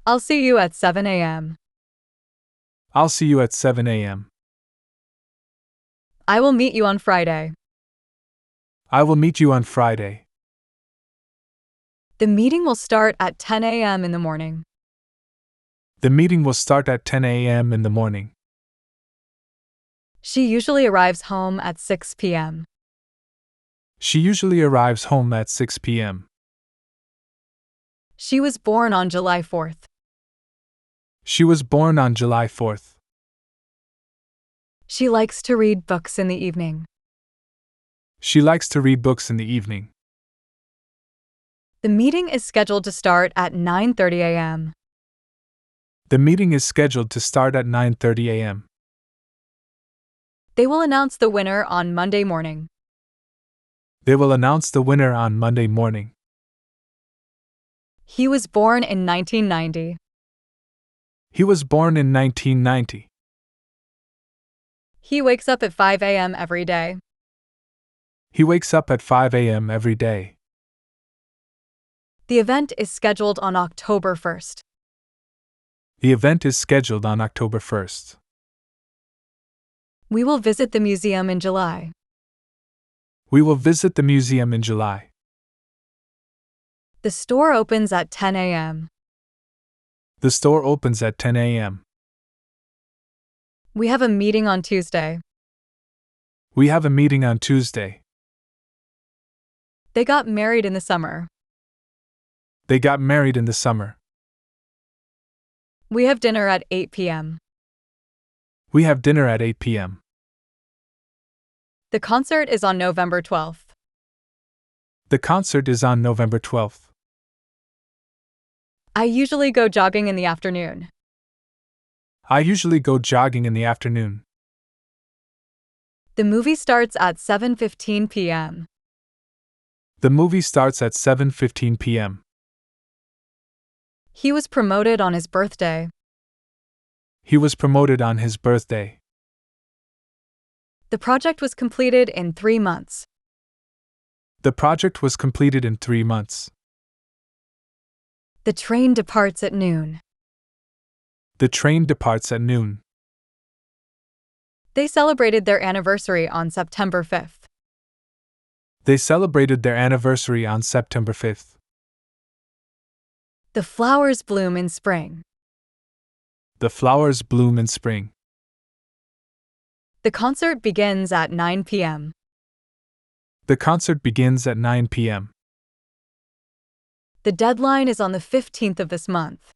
I'll see you at 7 a.m. I'll see you at 7 a.m. I will meet you on Friday. I will meet you on Friday. The meeting will start at 10 a.m. in the morning. The meeting will start at 10 a.m. in the morning. She usually arrives home at 6 p.m. She usually arrives home at 6 p.m. She was born on July 4th. She was born on July 4th. She likes to read books in the evening. She likes to read books in the evening. The meeting is scheduled to start at 9:30 a.m. The meeting is scheduled to start at 9:30 a.m. They will announce the winner on Monday morning. They will announce the winner on Monday morning. He was born in 1990. He was born in 1990. He wakes up at 5 a.m. every day. He wakes up at 5 a.m. every day. The event is scheduled on October 1st. The event is scheduled on October 1st. We will visit the museum in July. We will visit the museum in July. The store opens at 10 a.m. The store opens at 10 a.m. We have a meeting on Tuesday. We have a meeting on Tuesday. They got married in the summer. They got married in the summer. We have dinner at 8 p.m. We have dinner at 8 p.m. The concert is on November 12th. The concert is on November 12th. I usually go jogging in the afternoon. I usually go jogging in the afternoon. The movie starts at 7:15 p.m. The movie starts at 7:15 p.m. He was promoted on his birthday. He was promoted on his birthday. The project was completed in 3 months. The project was completed in 3 months. The train departs at noon. The train departs at noon. They celebrated their anniversary on September 5th. They celebrated their anniversary on September 5th. The flowers bloom in spring. The flowers bloom in spring. The concert begins at 9 p.m. The concert begins at 9 p.m. The deadline is on the 15th of this month.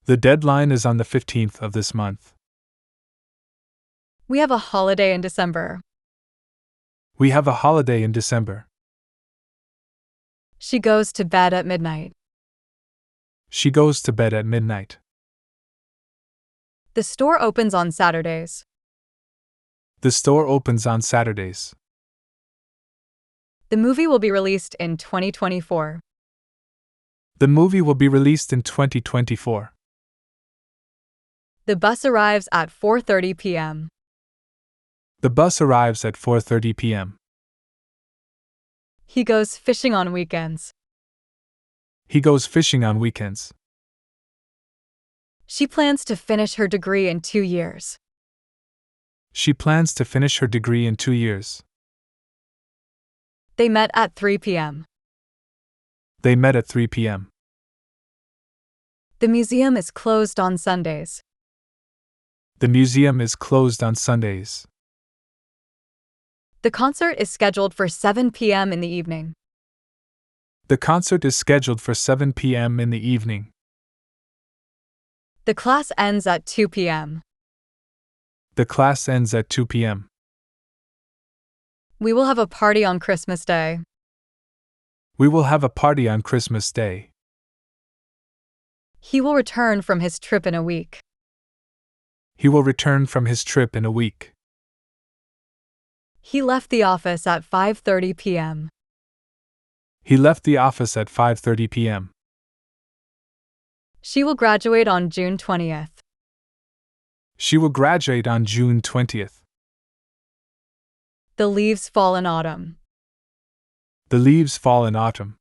The deadline is on the 15th of this month. We have a holiday in December. We have a holiday in December. She goes to bed at midnight. She goes to bed at midnight. The store opens on Saturdays. The store opens on Saturdays. The movie will be released in 2024. The movie will be released in 2024. The bus arrives at 4:30 p.m. The bus arrives at 4:30 p.m. He goes fishing on weekends. He goes fishing on weekends. She plans to finish her degree in 2 years. She plans to finish her degree in 2 years. They met at 3 p.m. They met at 3 p.m. The museum is closed on Sundays. The museum is closed on Sundays. The concert is scheduled for 7 p.m. in the evening. The concert is scheduled for 7 p.m. in the evening. The class ends at 2 p.m. The class ends at 2 p.m. We will have a party on Christmas Day. We will have a party on Christmas Day. He will return from his trip in a week. He will return from his trip in a week. He left the office at 5:30 p.m. He left the office at 5:30 p.m. She will graduate on June 20th. She will graduate on June 20th. The leaves fall in autumn. The leaves fall in autumn.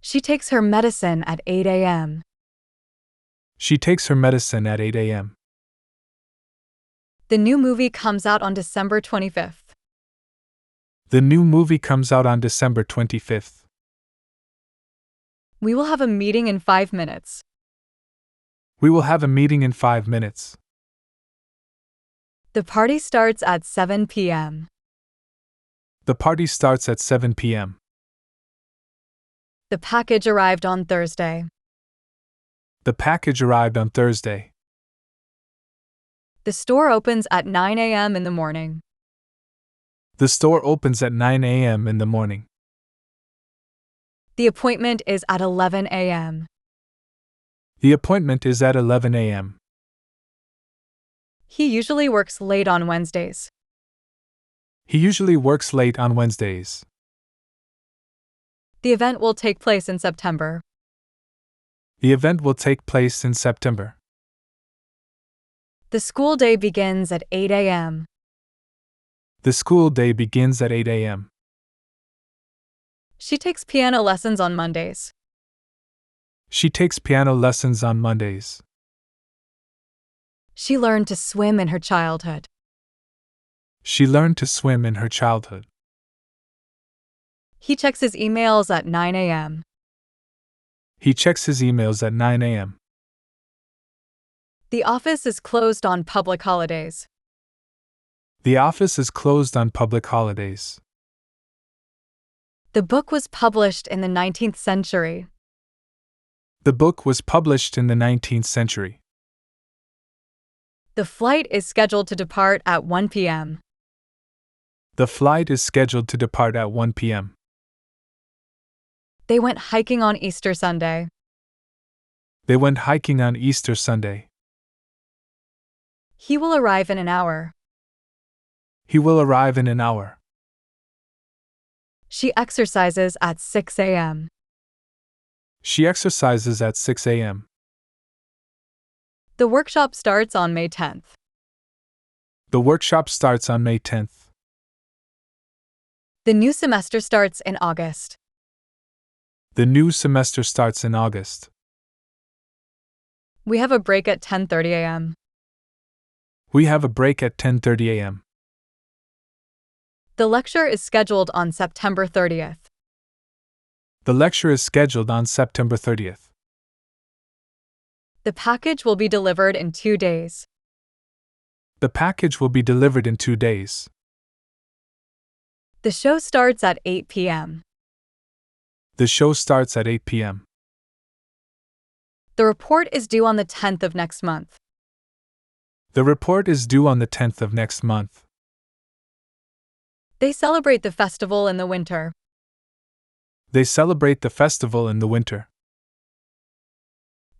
She takes her medicine at 8 a.m. She takes her medicine at 8 a.m. The new movie comes out on December 25th. The new movie comes out on December 25th. We will have a meeting in 5 minutes. We will have a meeting in 5 minutes. The party starts at 7 p.m. The party starts at 7 p.m. The package arrived on Thursday. The package arrived on Thursday. The store opens at 9 a.m. in the morning. The store opens at 9 a.m. in the morning. The appointment is at 11 a.m. The appointment is at 11 a.m. He usually works late on Wednesdays. He usually works late on Wednesdays. The event will take place in September. The event will take place in September. The school day begins at 8 a.m. The school day begins at 8 a.m. She takes piano lessons on Mondays. She takes piano lessons on Mondays. She learned to swim in her childhood. She learned to swim in her childhood. He checks his emails at 9 a.m. He checks his emails at 9 a.m. The office is closed on public holidays. The office is closed on public holidays. The book was published in the 19th century. The book was published in the 19th century. The flight is scheduled to depart at 1 p.m. The flight is scheduled to depart at 1 p.m. They went hiking on Easter Sunday. They went hiking on Easter Sunday. He will arrive in an hour. He will arrive in an hour. She exercises at 6 a.m. She exercises at 6 a.m. The workshop starts on May 10th. The workshop starts on May 10th. The new semester starts in August. The new semester starts in August. We have a break at 10:30 a.m. We have a break at 10:30 a.m. The lecture is scheduled on September 30th. The lecture is scheduled on September 30th. The package will be delivered in 2 days. The package will be delivered in 2 days. The show starts at 8 p.m. The show starts at 8 p.m. The report is due on the 10th of next month. The report is due on the 10th of next month. They celebrate the festival in the winter. They celebrate the festival in the winter.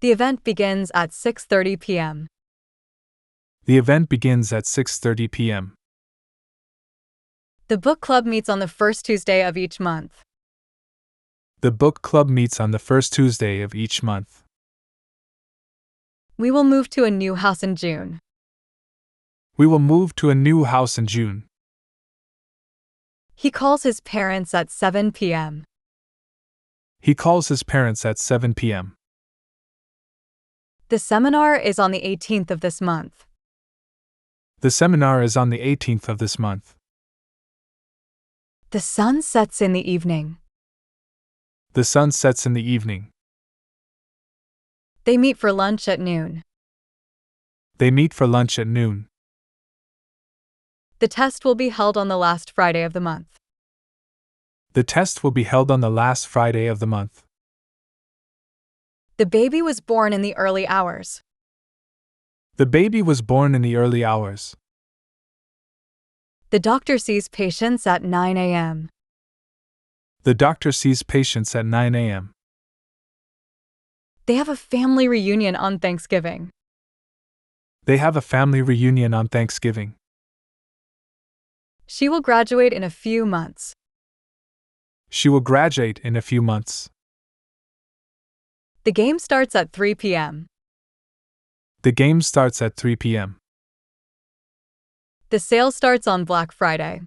The event begins at 6:30 p.m. The event begins at 6:30 p.m. The book club meets on the first Tuesday of each month. The book club meets on the first Tuesday of each month. We will move to a new house in June. We will move to a new house in June. He calls his parents at 7 p.m. He calls his parents at 7 p.m. The seminar is on the 18th of this month. The seminar is on the 18th of this month. The sun sets in the evening. The sun sets in the evening. They meet for lunch at noon. They meet for lunch at noon. The test will be held on the last Friday of the month. The test will be held on the last Friday of the month. The baby was born in the early hours. The baby was born in the early hours. The doctor sees patients at 9 a.m. The doctor sees patients at 9 a.m. They have a family reunion on Thanksgiving. They have a family reunion on Thanksgiving. She will graduate in a few months. She will graduate in a few months. The game starts at 3 p.m. The game starts at 3 p.m. The sale starts on Black Friday.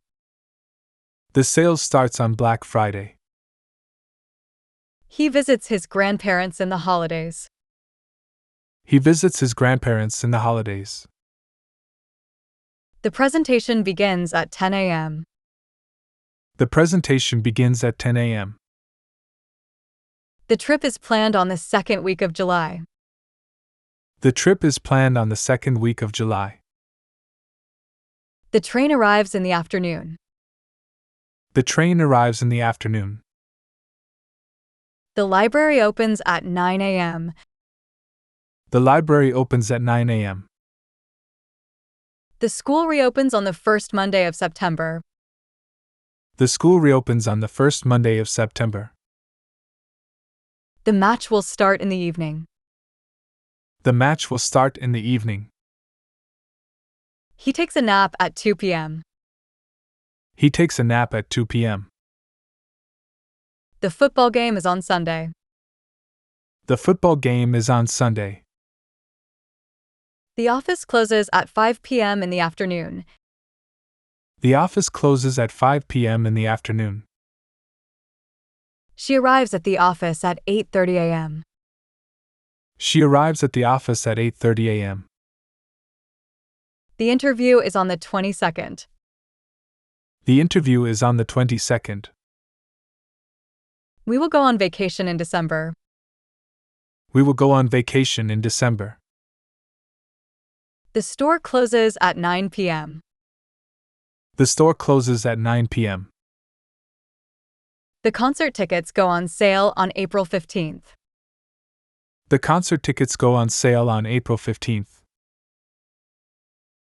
The sale starts on Black Friday. He visits his grandparents in the holidays. He visits his grandparents in the holidays. The presentation begins at 10 a.m. The presentation begins at 10 a.m. The trip is planned on the second week of July. The trip is planned on the second week of July. The train arrives in the afternoon. The train arrives in the afternoon. The library opens at 9 a.m. The library opens at 9 a.m. The school reopens on the first Monday of September. The school reopens on the first Monday of September. The match will start in the evening. The match will start in the evening. He takes a nap at 2 p.m. He takes a nap at 2 p.m. The football game is on Sunday. The football game is on Sunday. The office closes at 5 p.m. in the afternoon. The office closes at 5 p.m. in the afternoon. She arrives at the office at 8:30 a.m. She arrives at the office at 8:30 a.m. The interview is on the 22nd. The interview is on the 22nd. We will go on vacation in December. We will go on vacation in December. The store closes at 9 p.m. The store closes at 9 p.m. The concert tickets go on sale on April 15th. The concert tickets go on sale on April 15th.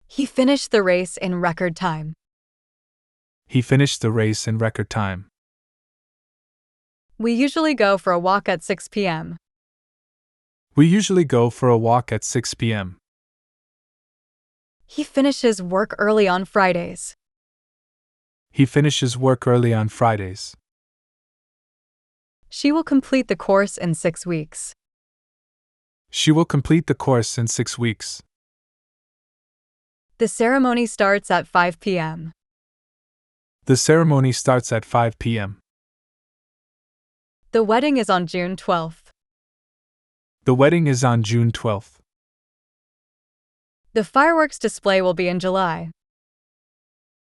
He finished the race in record time. He finished the race in record time. We usually go for a walk at 6 p.m. We usually go for a walk at 6 p.m. He finishes work early on Fridays. He finishes work early on Fridays. She will complete the course in 6 weeks. She will complete the course in 6 weeks. The ceremony starts at 5 p.m. The ceremony starts at 5 p.m. The wedding is on June 12th. The wedding is on June 12th. The fireworks display will be in July.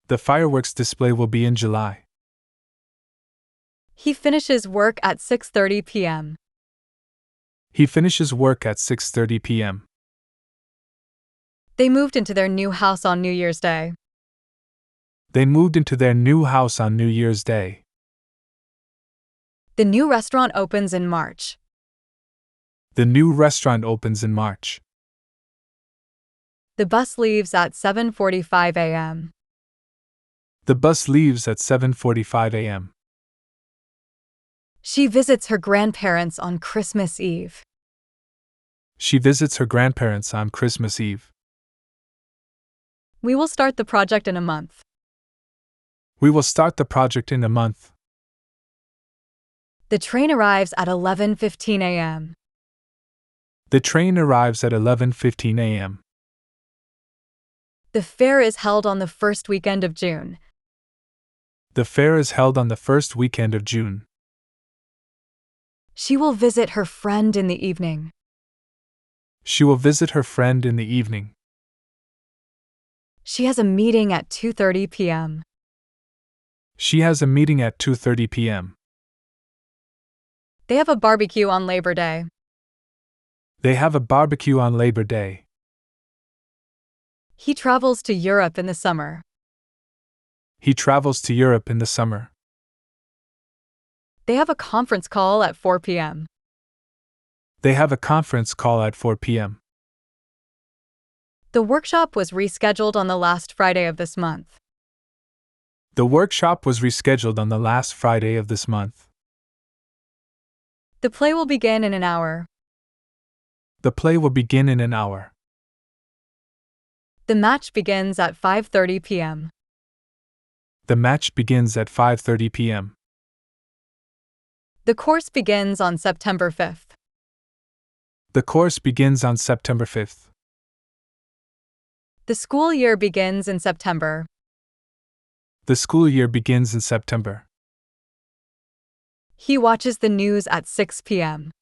The fireworks display will be in July. He finishes work at 6:30 p.m. He finishes work at 6:30 p.m. They moved into their new house on New Year's Day. They moved into their new house on New Year's Day. The new restaurant opens in March. The new restaurant opens in March. The bus leaves at 7:45 a.m. The bus leaves at 7:45 a.m. She visits her grandparents on Christmas Eve. She visits her grandparents on Christmas Eve. We will start the project in a month. We will start the project in a month. The train arrives at 11:15 a.m. The train arrives at 11:15 a.m. The fair is held on the first weekend of June. The fair is held on the first weekend of June. She will visit her friend in the evening. She will visit her friend in the evening. She has a meeting at 2:30 p.m. She has a meeting at 2:30 p.m. They have a barbecue on Labor Day. They have a barbecue on Labor Day. He travels to Europe in the summer. He travels to Europe in the summer. They have a conference call at 4 p.m. They have a conference call at 4 p.m. The workshop was rescheduled on the last Friday of this month. The workshop was rescheduled on the last Friday of this month. The play will begin in an hour. The play will begin in an hour. The match begins at 5:30 p.m. The match begins at 5:30 p.m. The course begins on September 5th. The course begins on September 5th. The school year begins in September. The school year begins in September. He watches the news at 6 p.m.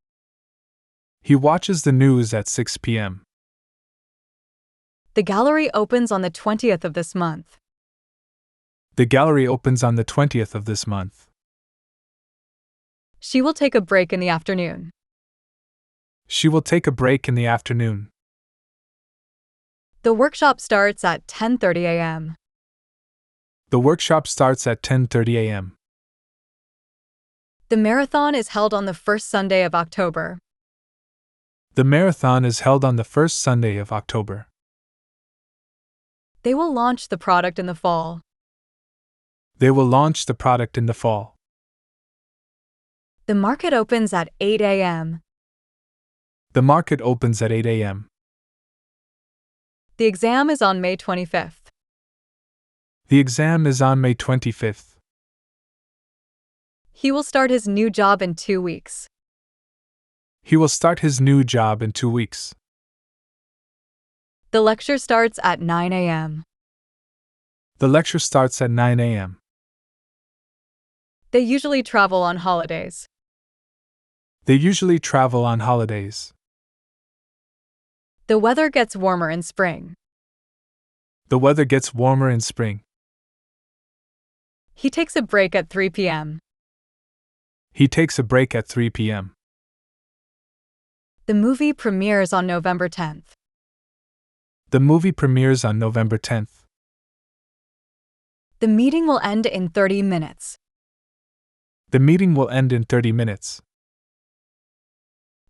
He watches the news at 6 p.m. The gallery opens on the 20th of this month. The gallery opens on the 20th of this month. She will take a break in the afternoon. She will take a break in the afternoon. The workshop starts at 10:30 a.m. The workshop starts at 10:30 a.m. The marathon is held on the first Sunday of October. The marathon is held on the first Sunday of October. They will launch the product in the fall. They will launch the product in the fall. The market opens at 8 a.m. The market opens at 8 a.m. The exam is on May 25th. The exam is on May 25th. He will start his new job in 2 weeks. He will start his new job in 2 weeks. The lecture starts at 9 a.m. The lecture starts at 9 a.m. They usually travel on holidays. They usually travel on holidays. The weather gets warmer in spring. The weather gets warmer in spring. He takes a break at 3 p.m. He takes a break at 3 p.m. The movie premieres on November 10th. The movie premieres on November 10th. The meeting will end in 30 minutes. The meeting will end in 30 minutes.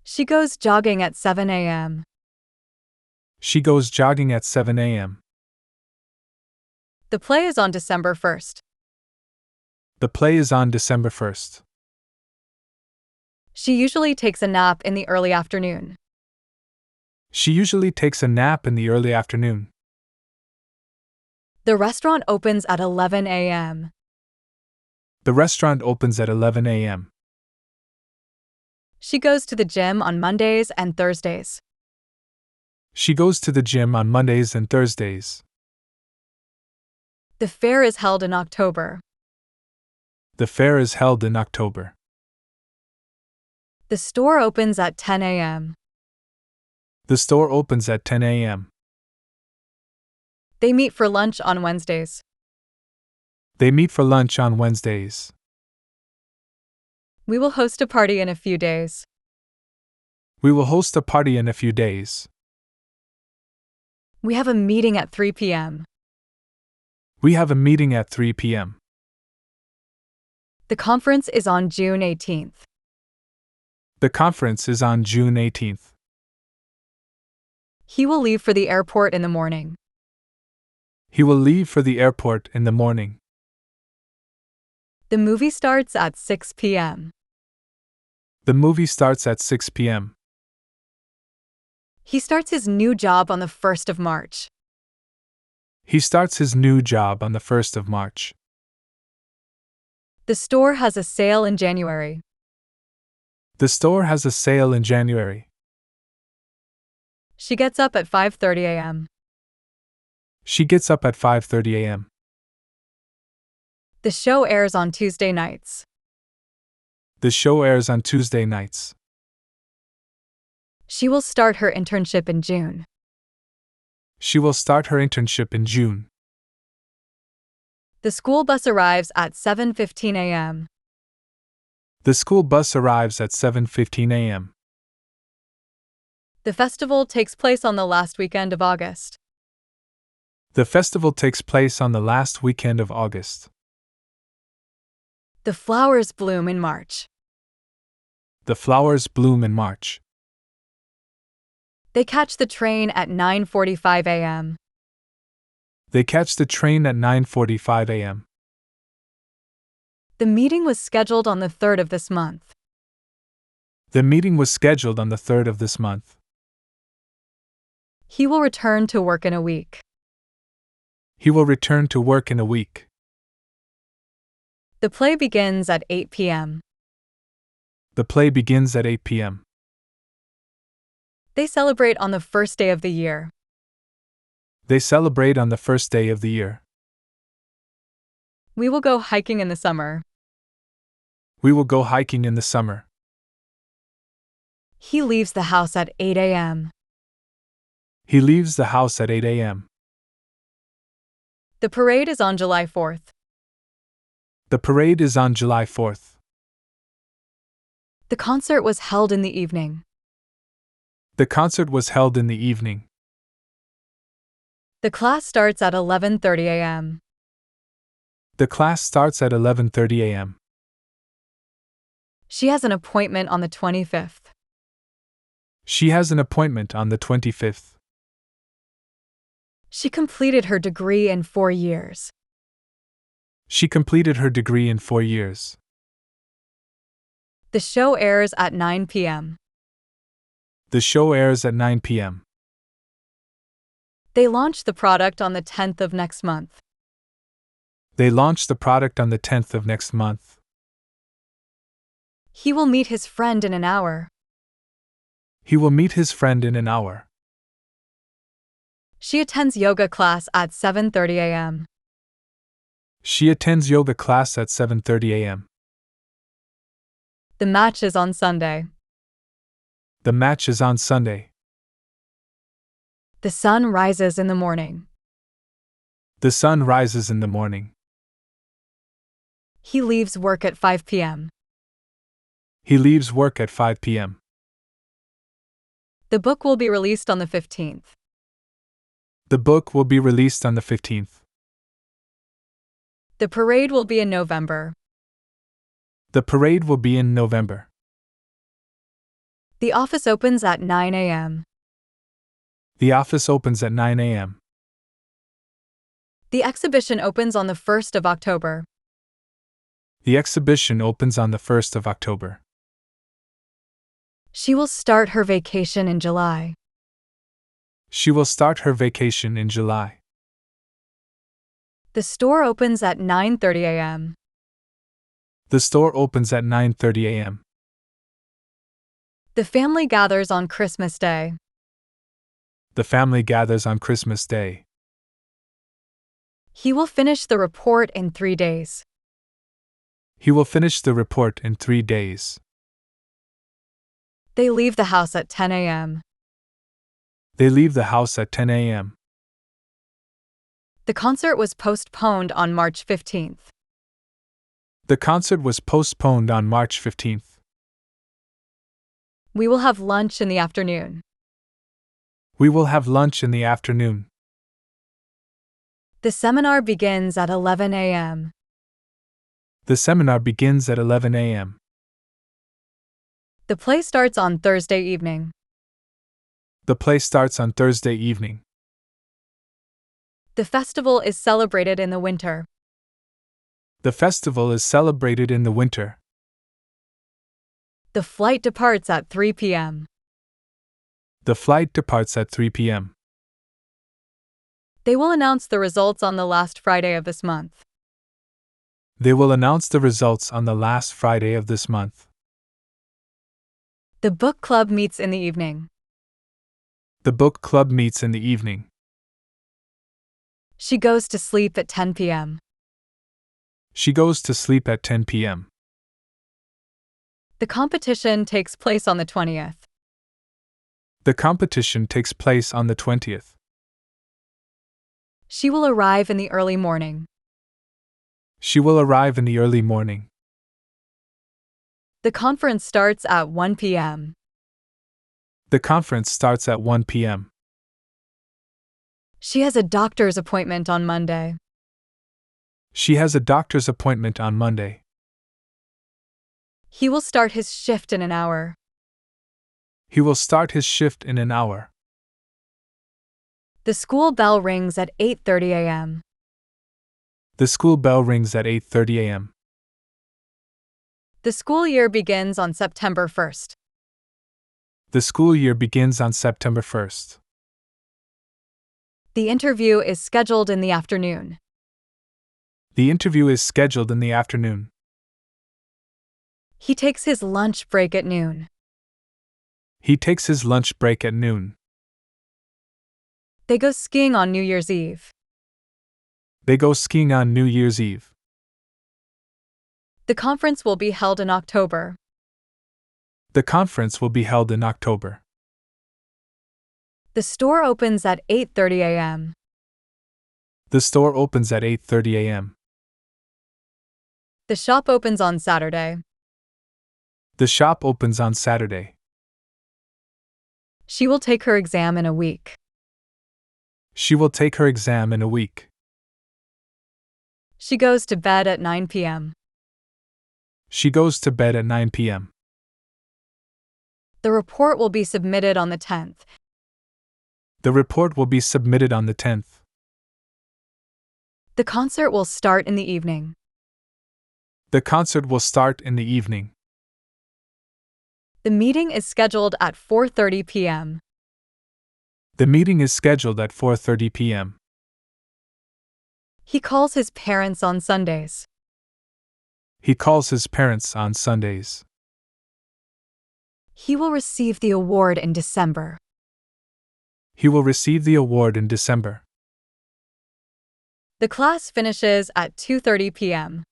She goes jogging at 7 a.m. She goes jogging at 7 a.m. The play is on December 1st. The play is on December 1st. She usually takes a nap in the early afternoon. She usually takes a nap in the early afternoon. The restaurant opens at 11 a.m. The restaurant opens at 11 a.m. She goes to the gym on Mondays and Thursdays. She goes to the gym on Mondays and Thursdays. The fair is held in October. The fair is held in October. The store opens at 10 a.m. The store opens at 10 a.m. They meet for lunch on Wednesdays. They meet for lunch on Wednesdays. We will host a party in a few days. We will host a party in a few days. We have a meeting at 3 p.m. We have a meeting at 3 p.m. The conference is on June 18th. The conference is on June 18th. He will leave for the airport in the morning. He will leave for the airport in the morning. The movie starts at 6 p.m. The movie starts at 6 p.m. He starts his new job on the 1st of March. He starts his new job on the 1st of March. The store has a sale in January. The store has a sale in January. She gets up at 5:30 a.m. She gets up at 5:30 a.m. The show airs on Tuesday nights. The show airs on Tuesday nights. She will start her internship in June. She will start her internship in June. The school bus arrives at 7:15 a.m. The school bus arrives at 7:15 a.m. The festival takes place on the last weekend of August. The festival takes place on the last weekend of August. The flowers bloom in March. The flowers bloom in March. They catch the train at 9:45 a.m. They catch the train at 9:45 a.m. The meeting was scheduled on the 3rd of this month. The meeting was scheduled on the 3rd of this month. He will return to work in a week. He will return to work in a week. The play begins at 8 p.m. The play begins at 8 p.m. They celebrate on the first day of the year. They celebrate on the first day of the year. We will go hiking in the summer. We will go hiking in the summer. He leaves the house at 8 a.m. He leaves the house at 8 a.m. The parade is on July 4th. The parade is on July 4th. The concert was held in the evening. The concert was held in the evening. The class starts at 11:30 a.m. The class starts at 11:30 a.m. She has an appointment on the 25th. She has an appointment on the 25th. She completed her degree in 4 years. She completed her degree in 4 years. The show airs at 9 p.m. The show airs at 9 p.m. They launch the product on the 10th of next month. They launch the product on the 10th of next month. He will meet his friend in an hour. He will meet his friend in an hour. She attends yoga class at 7:30 a.m. She attends yoga class at 7:30 a.m. The match is on Sunday. The match is on Sunday. The sun rises in the morning. The sun rises in the morning. He leaves work at 5 p.m. He leaves work at 5 p.m. The book will be released on the 15th. The book will be released on the 15th. The parade will be in November. The parade will be in November. The office opens at 9 a.m. The office opens at 9 a.m. The exhibition opens on the 1st of October. The exhibition opens on the 1st of October. She will start her vacation in July. She will start her vacation in July. The store opens at 9:30 a.m. The store opens at 9:30 a.m. The family gathers on Christmas Day. The family gathers on Christmas Day. He will finish the report in 3 days. He will finish the report in 3 days. They leave the house at 10 a.m. They leave the house at 10 a.m. The concert was postponed on March 15th. The concert was postponed on March 15th. We will have lunch in the afternoon. We will have lunch in the afternoon. The seminar begins at 11 a.m. The seminar begins at 11 a.m. The play starts on Thursday evening. The play starts on Thursday evening. The festival is celebrated in the winter. The festival is celebrated in the winter. The flight departs at 3 p.m. The flight departs at 3 p.m. They will announce the results on the last Friday of this month. They will announce the results on the last Friday of this month. The book club meets in the evening. The book club meets in the evening. She goes to sleep at 10 p.m. She goes to sleep at 10 p.m. The competition takes place on the 20th. The competition takes place on the 20th. She will arrive in the early morning. She will arrive in the early morning. The conference starts at 1 p.m. The conference starts at 1 p.m. She has a doctor's appointment on Monday. She has a doctor's appointment on Monday. He will start his shift in an hour. He will start his shift in an hour. The school bell rings at 8:30 a.m. The school bell rings at 8:30 a.m. The school year begins on September 1st. The school year begins on September 1st. The interview is scheduled in the afternoon. The interview is scheduled in the afternoon. He takes his lunch break at noon. He takes his lunch break at noon. They go skiing on New Year's Eve. They go skiing on New Year's Eve. The conference will be held in October. The conference will be held in October. The store opens at 8:30 a.m. The store opens at 8:30 a.m. The shop opens on Saturday. The shop opens on Saturday. She will take her exam in a week. She will take her exam in a week. She goes to bed at 9 p.m. She goes to bed at 9 p.m. The report will be submitted on the 10th. The report will be submitted on the 10th. The concert will start in the evening. The concert will start in the evening. The meeting is scheduled at 4:30 p.m. The meeting is scheduled at 4:30 p.m. He calls his parents on Sundays. He calls his parents on Sundays. He will receive the award in December. He will receive the award in December. The class finishes at 2:30 p.m.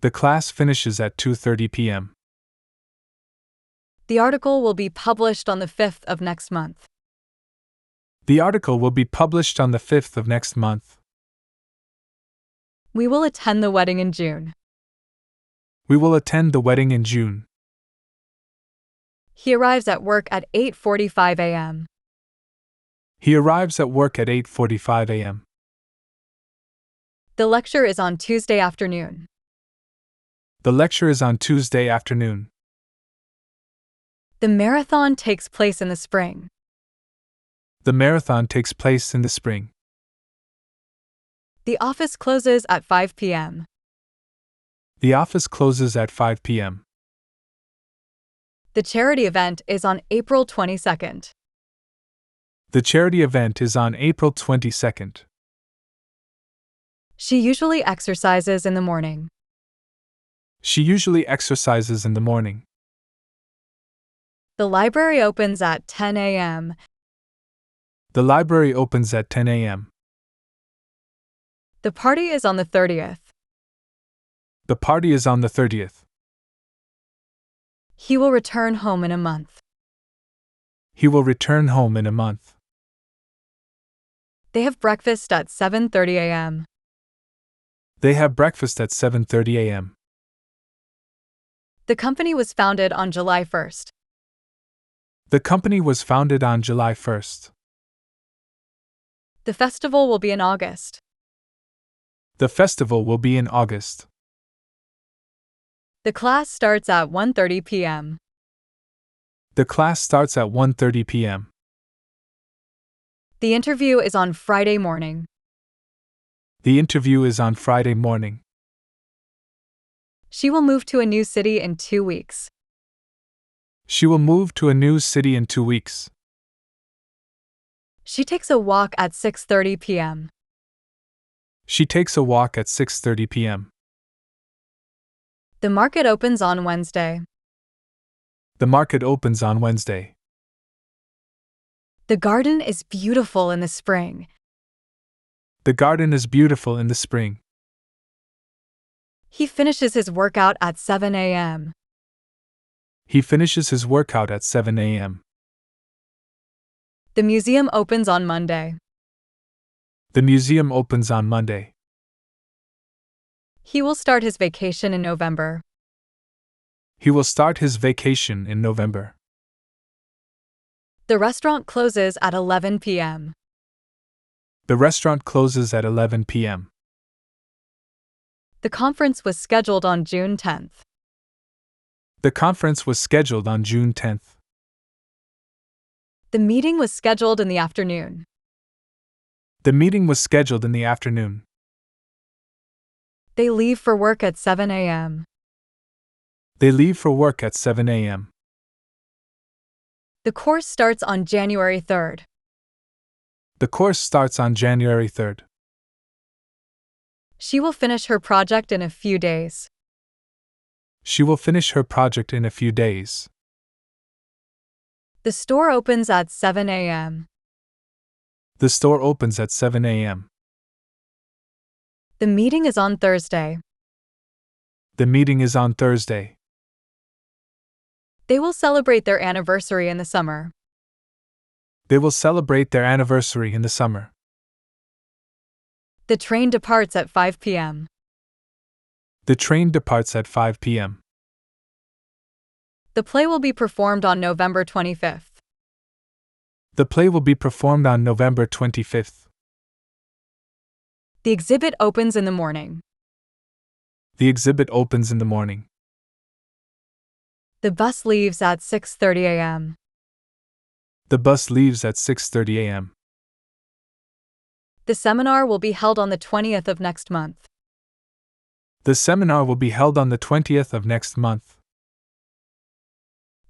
The class finishes at 2:30 p.m. The article will be published on the 5th of next month. The article will be published on the 5th of next month. We will attend the wedding in June. We will attend the wedding in June. He arrives at work at 8:45 a.m. He arrives at work at 8:45 a.m. The lecture is on Tuesday afternoon. The lecture is on Tuesday afternoon. The marathon takes place in the spring. The marathon takes place in the spring. The office closes at 5 p.m. The office closes at 5 p.m. The charity event is on April 22nd. The charity event is on April 22nd. She usually exercises in the morning. She usually exercises in the morning. The library opens at 10 a.m. The library opens at 10 a.m. The party is on the 30th. The party is on the 30th. He will return home in a month. He will return home in a month. They have breakfast at 7:30 a.m. They have breakfast at 7:30 a.m. The company was founded on July 1st. The company was founded on July 1st. The festival will be in August. The festival will be in August. The class starts at 1:30 p.m. The class starts at 1:30 p.m. The interview is on Friday morning. The interview is on Friday morning. She will move to a new city in 2 weeks. She will move to a new city in 2 weeks. She takes a walk at 6:30 p.m. She takes a walk at 6:30 p.m. The market opens on Wednesday. The market opens on Wednesday. The garden is beautiful in the spring. The garden is beautiful in the spring. He finishes his workout at 7 a.m. He finishes his workout at 7 a.m. The museum opens on Monday. The museum opens on Monday. He will start his vacation in November. He will start his vacation in November. The restaurant closes at 11 p.m. The restaurant closes at 11 p.m. The conference was scheduled on June 10th. The conference was scheduled on June 10th. The meeting was scheduled in the afternoon. The meeting was scheduled in the afternoon. They leave for work at 7 a.m. They leave for work at 7 a.m. The course starts on January 3rd. The course starts on January 3rd. She will finish her project in a few days. She will finish her project in a few days. The store opens at 7 a.m. The store opens at 7 a.m. The meeting is on Thursday. The meeting is on Thursday. They will celebrate their anniversary in the summer. They will celebrate their anniversary in the summer. The train departs at 5 p.m. The train departs at 5 p.m. The play will be performed on November 25th. The play will be performed on November 25th. The exhibit opens in the morning. The exhibit opens in the morning. The bus leaves at 6:30 a.m. The bus leaves at 6:30 a.m. The seminar will be held on the 20th of next month. The seminar will be held on the 20th of next month.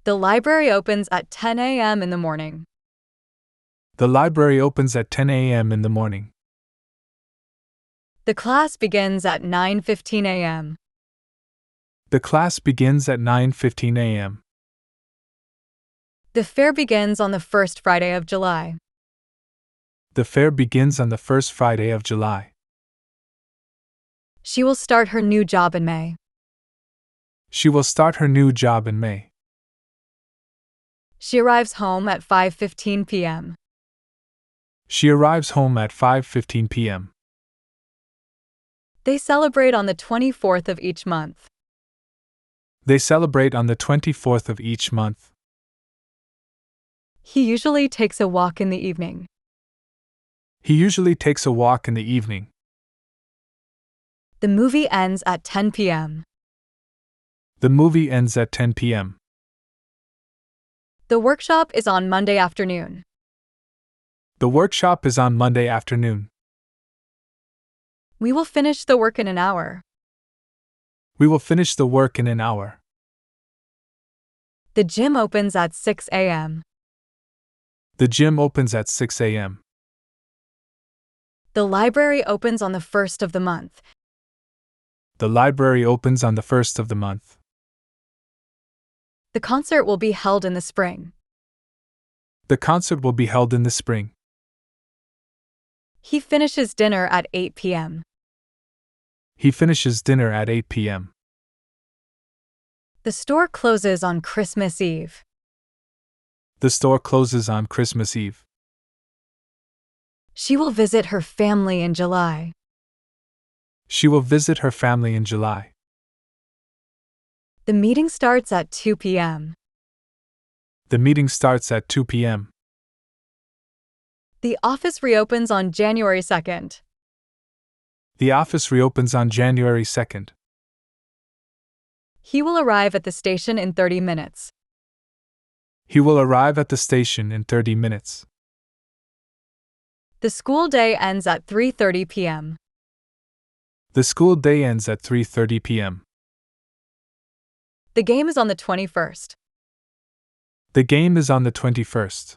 The library opens at 10 a.m. in the morning. The library opens at 10 a.m. in the morning. The class begins at 9:15 a.m. The class begins at 9:15 a.m. The fair begins on the first Friday of July. The fair begins on the first Friday of July. She will start her new job in May. She will start her new job in May. She arrives home at 5:15 p.m. She arrives home at 5:15 p.m. They celebrate on the 24th of each month. They celebrate on the 24th of each month. He usually takes a walk in the evening. He usually takes a walk in the evening. The movie ends at 10 p.m. The movie ends at 10 p.m. The workshop is on Monday afternoon. The workshop is on Monday afternoon. We will finish the work in an hour. We will finish the work in an hour. The gym opens at 6 a.m. The gym opens at 6 a.m. The library opens on the 1st of the month. The library opens on the 1st of the month. The concert will be held in the spring. The concert will be held in the spring. He finishes dinner at 8 p.m. He finishes dinner at 8 p.m. The store closes on Christmas Eve. The store closes on Christmas Eve. She will visit her family in July. She will visit her family in July. The meeting starts at 2 p.m. The meeting starts at 2 p.m. The office reopens on January 2nd. The office reopens on January 2nd. He will arrive at the station in 30 minutes. He will arrive at the station in 30 minutes. The school day ends at 3:30 p.m. The school day ends at 3:30 p.m. The game is on the 21st. The game is on the 21st.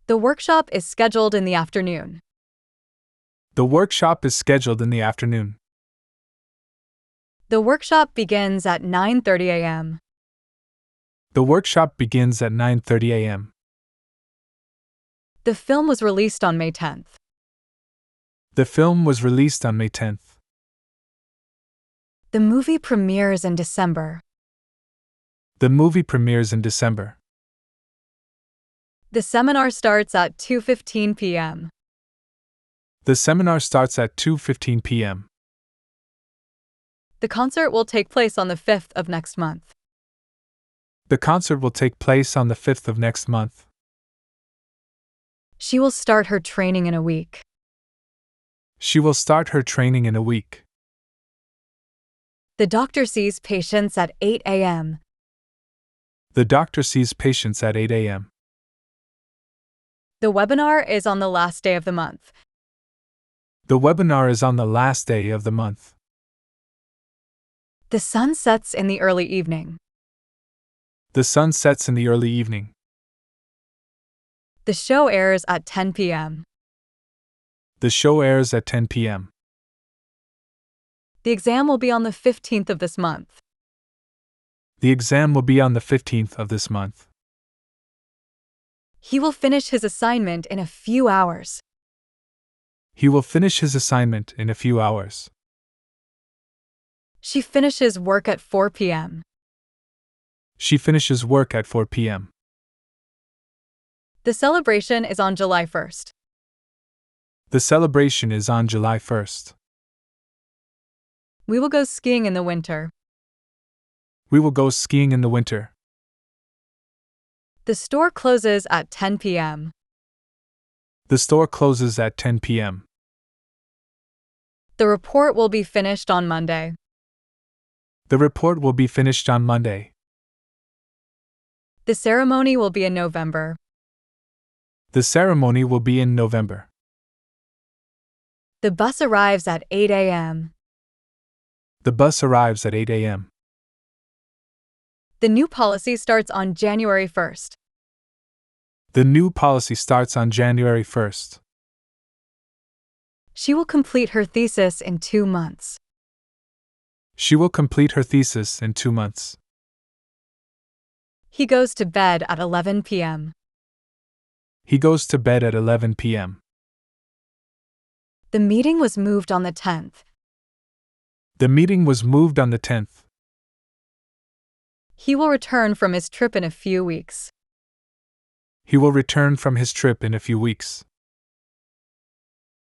The workshop is scheduled in the afternoon. The workshop is scheduled in the afternoon. The workshop begins at 9:30 a.m. The workshop begins at 9:30 a.m. The film was released on May 10th. The film was released on May 10th. The movie premieres in December. The movie premieres in December. The seminar starts at 2:15 p.m. The seminar starts at 2:15 p.m. The concert will take place on the 5th of next month. The concert will take place on the 5th of next month. She will start her training in a week. She will start her training in a week. The doctor sees patients at 8 a.m. The doctor sees patients at 8 a.m. The webinar is on the last day of the month. The webinar is on the last day of the month. The sun sets in the early evening. The sun sets in the early evening. The show airs at 10 p.m. The show airs at 10 p.m. The exam will be on the 15th of this month. The exam will be on the 15th of this month. He will finish his assignment in a few hours. He will finish his assignment in a few hours. She finishes work at 4 p.m. She finishes work at 4 p.m. The celebration is on July 1st. The celebration is on July 1st. We will go skiing in the winter. We will go skiing in the winter. The store closes at 10 p.m. The store closes at 10 p.m. The report will be finished on Monday. The report will be finished on Monday. The ceremony will be in November. The ceremony will be in November. The bus arrives at 8 a.m. The bus arrives at 8 a.m. The new policy starts on January 1st. The new policy starts on January 1st. She will complete her thesis in 2 months. She will complete her thesis in 2 months. He goes to bed at 11 p.m. He goes to bed at 11 p.m. The meeting was moved on the 10th. The meeting was moved on the 10th. He will return from his trip in a few weeks. He will return from his trip in a few weeks.